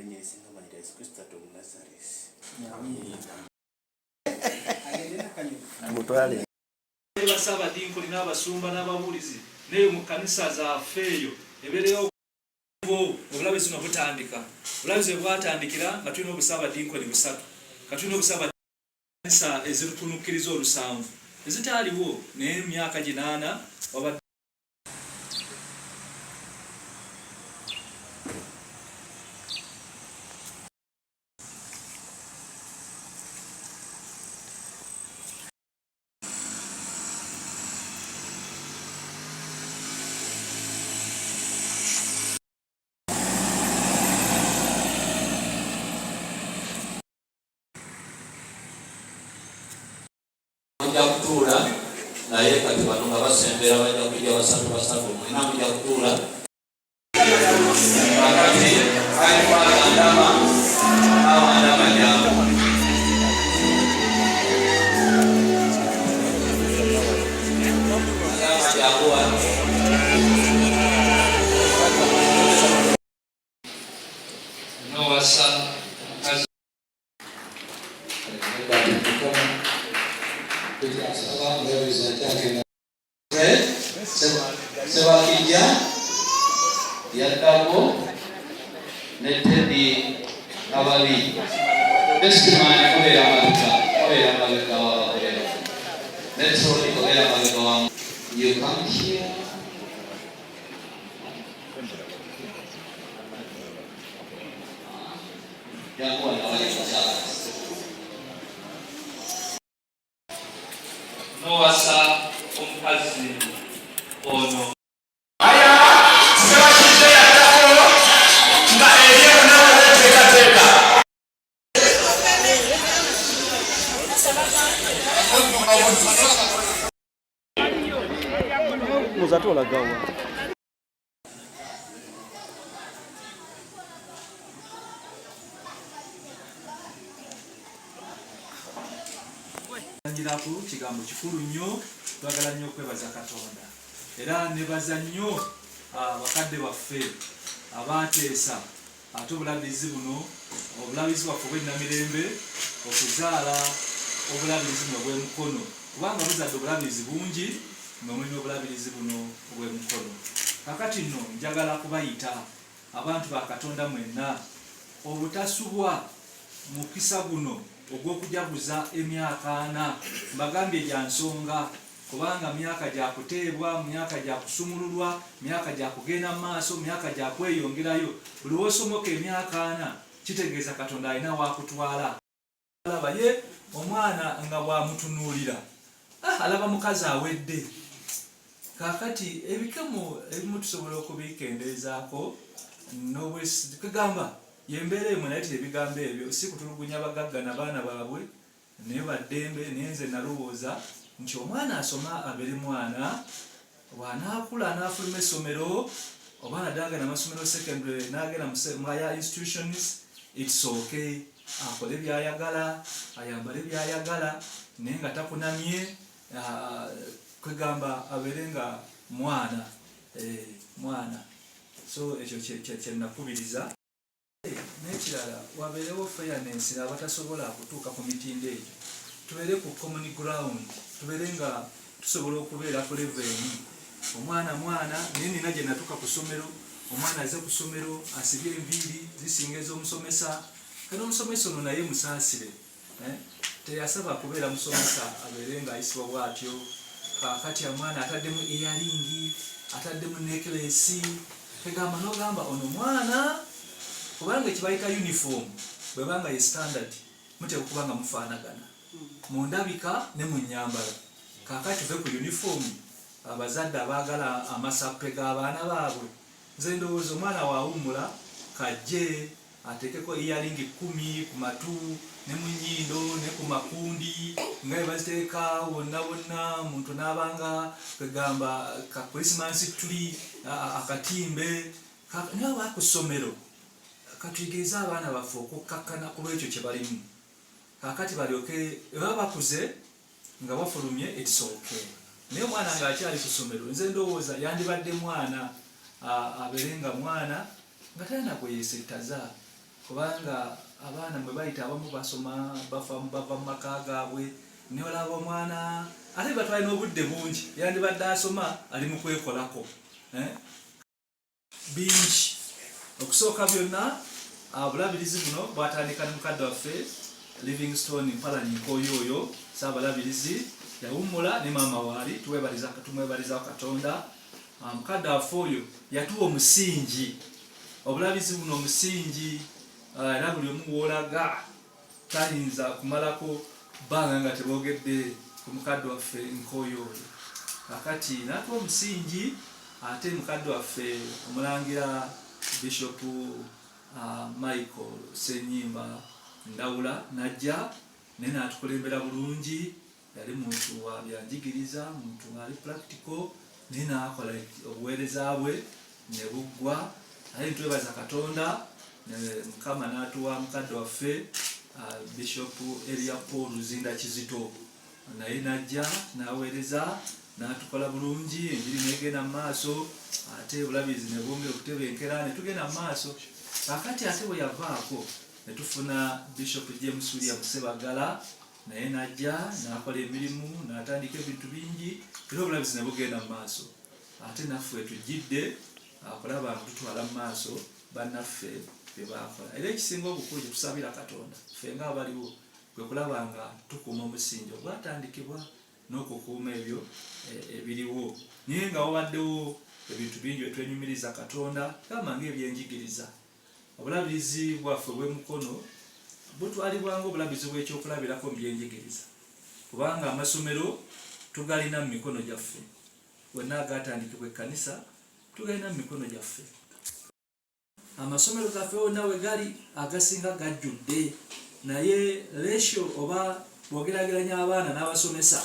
Linesi ngamanira Yesu Kristo mu Nazareth. Mutwale. Basaba dinkoli n'abasumba n'ababulizi neyo mu kanisa zafeeyo ebereyo obulabe zino butandika obulabe bwatandikira nga tulina obusaba dinkoli busatu katulina obusaba kanisa ezirutunukiriza olusanvu ezitaaliwo n'emyaka 8 waba kutura naye kati bano nga basembera bajja kujja basatu mwina kujja kutura akati ayibagandama awandama nyangu Sebakija yatabo netedi abali testimony kubera malika wa kubera network kubera malika wa you come here yakuwa na wale kusala Noasa omukazi ono Muzatola gawa Njiraku kigambo kikulu nnyo twagala nnyo okwebaza Katonda era nebaza nnyo bakadde baffe abateesa ate obulabizi buno obulabizi bwaffe obw'ennamirembe okuzaala obulabirizi buno obw'emukono kubanga buzadde obulabizi bungi nomulina obulabirizi buno obw'emukono kakati nno njagala kubayita abantu ba Katonda mwenna obutasubwa mukisa guno ogw'okujaguza emyaka 4 mbagambye gya nsonga kubanga myaka gya kuteebwa myaka gya kusumululwa myaka gya kugenda mu maaso myaka gya kweyongerayo buli wosomoka emyaka 4 kitegeeza Katonda alina wakutwala alaba ye omwana nga bwamutunuulira alaba mukazi awedde kakati ebikemo ebimu tusobola okubikendeezaako kagamba yembeera emwe naye ebigambo ebyo si kutulugunya bagagga n'abaana baabwe naye baddembe naye nze nalowooza nti omwana asoma abeere mwana bw'anaakula anaafuluma essomero oba nadagenda amasomero secondary n'agenda mu higher institutions it's okay akole byayagala ayambale byayagala naye nga takunamye kwegamba abeere nga mwana so ekyo kyenakubiriza n'ekirala wabeerewo fairness abatasobola kutuuka ku mitindo egyo tubeere ku common ground tubeere nga tusobola okubeera ku level emu omwana naye nina gye natuuka ku ssomero omwana aze ku ssomero asibye enviiri zisinga ez'omusomesa kati omusomesa ono naye musaasire teyasaba kubeera musomesa abeere ng'ayisibwa bw'atyo kakati omwana ataddemu eyalingi ataddemu necklace tegamba n'ogamba ono mwana kubanga ekibayita uniform bwebanga ye standard mutera okubanga mufaanagana mu ndabika ne mu nnyambala kakati tuve ku uniform abazadde abaagala amasappe g'abaana baabwe nze ndowooza omwana waawummula kajje ateekeko eyalingi 10 ku matu ne mu nnyindo ne ku makundi nga baziteeka wonna muntu n'abanga kwegamba ka Christmas tree akatimbe naye aba ku ssomero katuyigiriza abaana baffe okukkakkana ku lwekyo kye balimu kakati balyoke baba bakuze nga bafulumye ekisooke naye omwana ng'akyali ku ssomero nze ndowooza yandibadde mwana abeere nga mwana nga talina gwe yeesettaza kubanga abaana mwe bayita abamu basoma bava mu maka gaabwe ne olaba omwana ate batwalina obudde bungi yandibadde asoma ali mu kwekolako bingi. Okusooka byonna bulabirizi buno bwatandika ne mukadde waffe Livingstone Mpalanyi Nkooyooyo Saabalabirizi yawummula ne maama waali tumwebaliza Katonda. Mukadde waffe oyo yatuwa omusingi, obulabizi buno omusingi era buli omu w'olaga tayinza kumalako bbanga nga teboogedde ku mukadde waffe Nkooyooyo. Kakati natuwa omusingi ate mukadde waffe omulangira Bishop Michael Ssenyimba Ndawula najja naye n'atukulembera bulungi. Yali muntu wa byanjigiriza, muntu ali practical, naye n'akola obuweereza bwe ne buggwa. Naye twebaza Katonda, Mukama n'atuwa mukadde waffe Bishop Elia Paul Luzinda Kizito, naye najja n'aweereza n'atukola bulungi, enjiri n'egenda mu maaso, ate obulabizi ne bwongera okutebenkera ne tugenda mu maaso. Kakati ate bwe yavaako ne tufuna Bishop James William Sebagala, naye najja n'akola emirimu n'atandika ebintu bingi era obulabizi ne bugenda mu maaso. Ate naffe tujjidde okulaba nga tutwala mu maaso bannaffe bye baakola. Era ekisinga obukulu kye tusabira Katonda ffe ng'abaliwo kwe kulaba nga tukuuma omusingi ogwatandikibwa n'okukuuma ebyo ebiriwo. Naye nga wabaddewo ebintu bingi bye twenyumiriza Katonda, gamba ng'ebyenjigiriza. Obulabirizi bwaffe bw'emukono butwalibwa ng'obulabizi bw'ekyokulabirako mu byenjigiriza, kubanga amasomero tugalina mu mikono gyaffe. Wonna agatandikibwa ekkanisa tugalina mu mikono gyaffe. Amasomero gaffe wonna we gali agasinga gajjudde, naye ratio oba bwogerageranya abaana n'abasomesa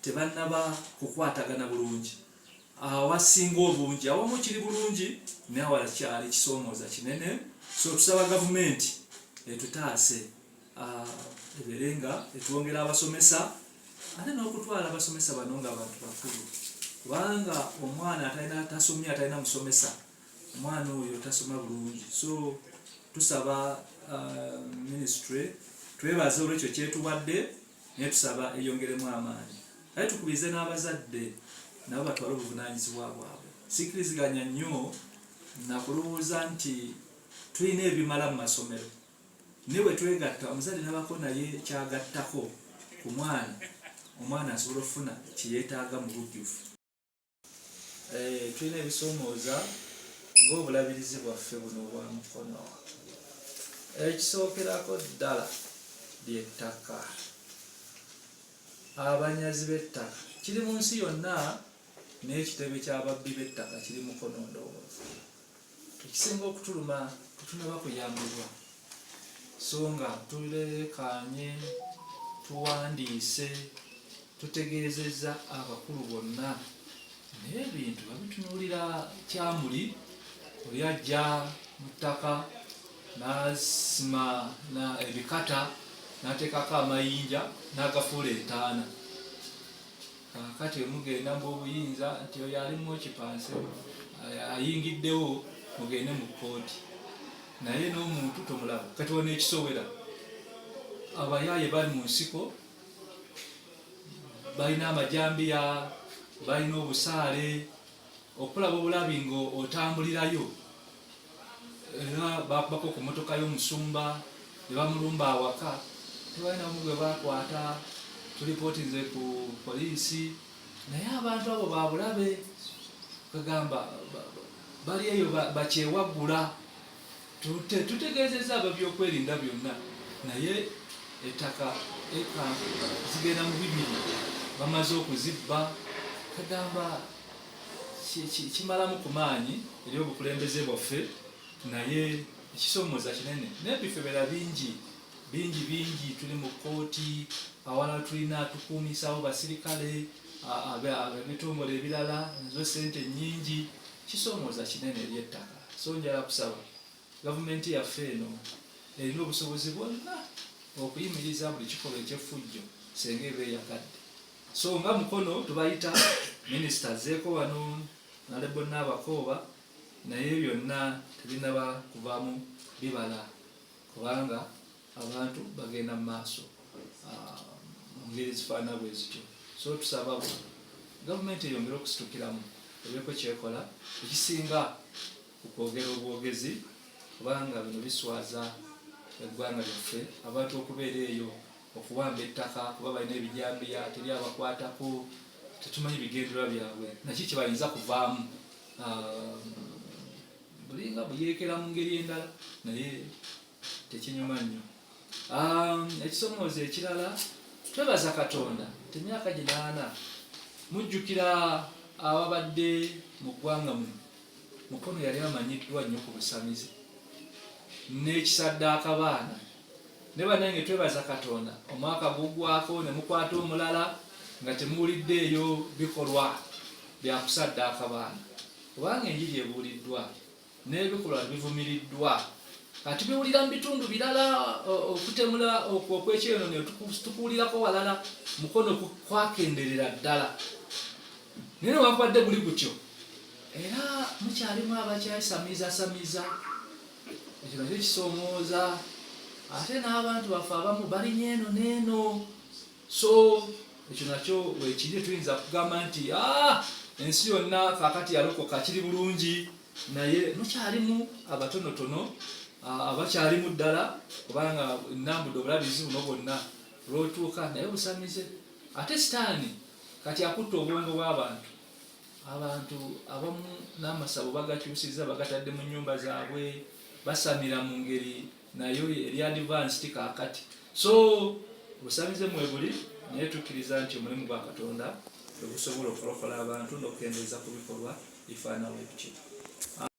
tebannaba kukwatagana bulungi. Awasinga obungi awamu kiri bulungi naye awala kyali kisoomooza kinene. So tusaba gavumenti etutaase ebeere nga etwongera abasomesa ate n'okutwala abasomesa bano nga abantu bakulu, kubanga omwana tasomye atalina musomesa, omwana oyo tasoma bulungi. So tusaba ministry twebaze olwekyo kyetuwadde, naye tusaba eyongeremu amaanyi. Naye tukubirize n'abazadde nabo batwale obuvunaanyizibwa bwabwe. Sikiriziganya nnyo nakulowooza nti tulina ebimala mu masomero, naye bwe twegatta omuzadde nabako naye kyagattako ku mwana, omwana asobola okufuna kyeyeetaaga mu bujjuvu. Tulina ebisoomooza ng'obulabirizi bwaffe buno obwa mukono. Ekisookerako ddala ly'ettaka. Abanyazi b'ettaka kiri mu nsi yonna, n'ekitebe ky'ababbi b'ettaka kiri mukono ndowooza. Ekisinga okutuluma tetunaba kuyambibwa, so nga tuleekaanye tuwandiise tutegeezezza abakulu bonna, naye ebintu babitunuulira kyamuli. Oli ajja mu ttaka n'asima ebikata n'ateekako amayinja n'agafuula entaana. Kakati mugenda mu obuyinza nti oyo alimu ekipanse ayingiddewo, mugende mu kkooti, naye n'omuntu tomulaba. Kati wano ekisowera, abayaaye bali mu nsiko, balina amajambiya, balina obusaale, okulaba obulabi nga otambulirayo era bakubako ku mmotoka y'omusumba ne bamulumba awaka, tebalina bumu bwe bakwata, tulipootinze ku poliisi, naye abantu abo babulabe kagamba bali eyo bakyewaggula. Tutegeezezza ababyokwerinda byonna, naye ettaka eka zigenda mu 2 bamaze okuzibba. Kagamba kimalamu ku maanyi eri obukulembeze bwaffe, naye ekisoomooza kinene. N'ebifo ebirala bingi tuli mu kkooti, awala tulina tukuumisawo basirikale, ebitongole ebirala nazo ssente nnyingi. Kisoomooza kinene eri ettaka. So njala kusaba gavumenti yaffe eno erina obusobozi bwonna okuyimiriza buli kikolwa eky'effujjo senga eba eyagadde. So nga mukono tubayita minisita zeeko wano nalebo n'abakooba, naye byonna tebinaba kuvaamu bibala. kubanga abantu bagenda mu maaso mu ngeri zifaanana bwe zityo. So tusaba gavumenti eyongere okusitukiramu ebyeko kyekola ekisinga okwogera obwogezi, kubanga bino biswaza eggwanga lyaffe, abantu okubeera eyo okuwamba ettaka kuba balina ebijambiya teri abakwatako, tetumanyi bigendererwa byabwe naki kyebayinza kuvaamu. Bulinga buyeekera mu ngeri endala naye tekinyuma nnyo. Ekisomoozo ekirala, twebaza Katonda emyaka 8 mujjukira ababadde mu ggwanga Mukono yali amanyiddwa nnyo ku busamizi n'ekisaddaaka baana ne bannange. Twebaza Katonda omwaka guggwako ne mukwata omulala nga temuwuliddeeyo bikolwa bya kusaddaaka baana, kubanga enjiri ebuuliddwa n'ebikolwa bivumiriddwa. Kati biwulira mu bitundu birala okutemula okwekyono tukuwulirako walala, Mukono kwakenderera ddala. Naye newankubadde buli gutyo era mukyalimu abakyasamiizasamiiza, ekyo nakyo kisoomooza. Ate n'abantu baffe abamu balinye eno n'eno, so ekyo nakyo wekiri tuyinza kugamba nti ensi yonna kaakati yalokoka kiri bulungi, naye mukyalimu abatonotono abakyalimu ddala, kubanga nnambudde obulabizi buno bwonna lw'otuuka naye busamize. Ate sitaani kati akutta obwongo bw'abantu. Abantu abamu n'amasabo bagakyusiza bagatadde mu nnyumba zaabwe, basamira mu ngeri nayo eri advanced kaakati. So busamize mwebuli, naye tukkiriza nti omulimu gwa Katonda bwe gusobola okulokola abantu n'okukendeeza ku bikolwa bifaanana bwe bityo.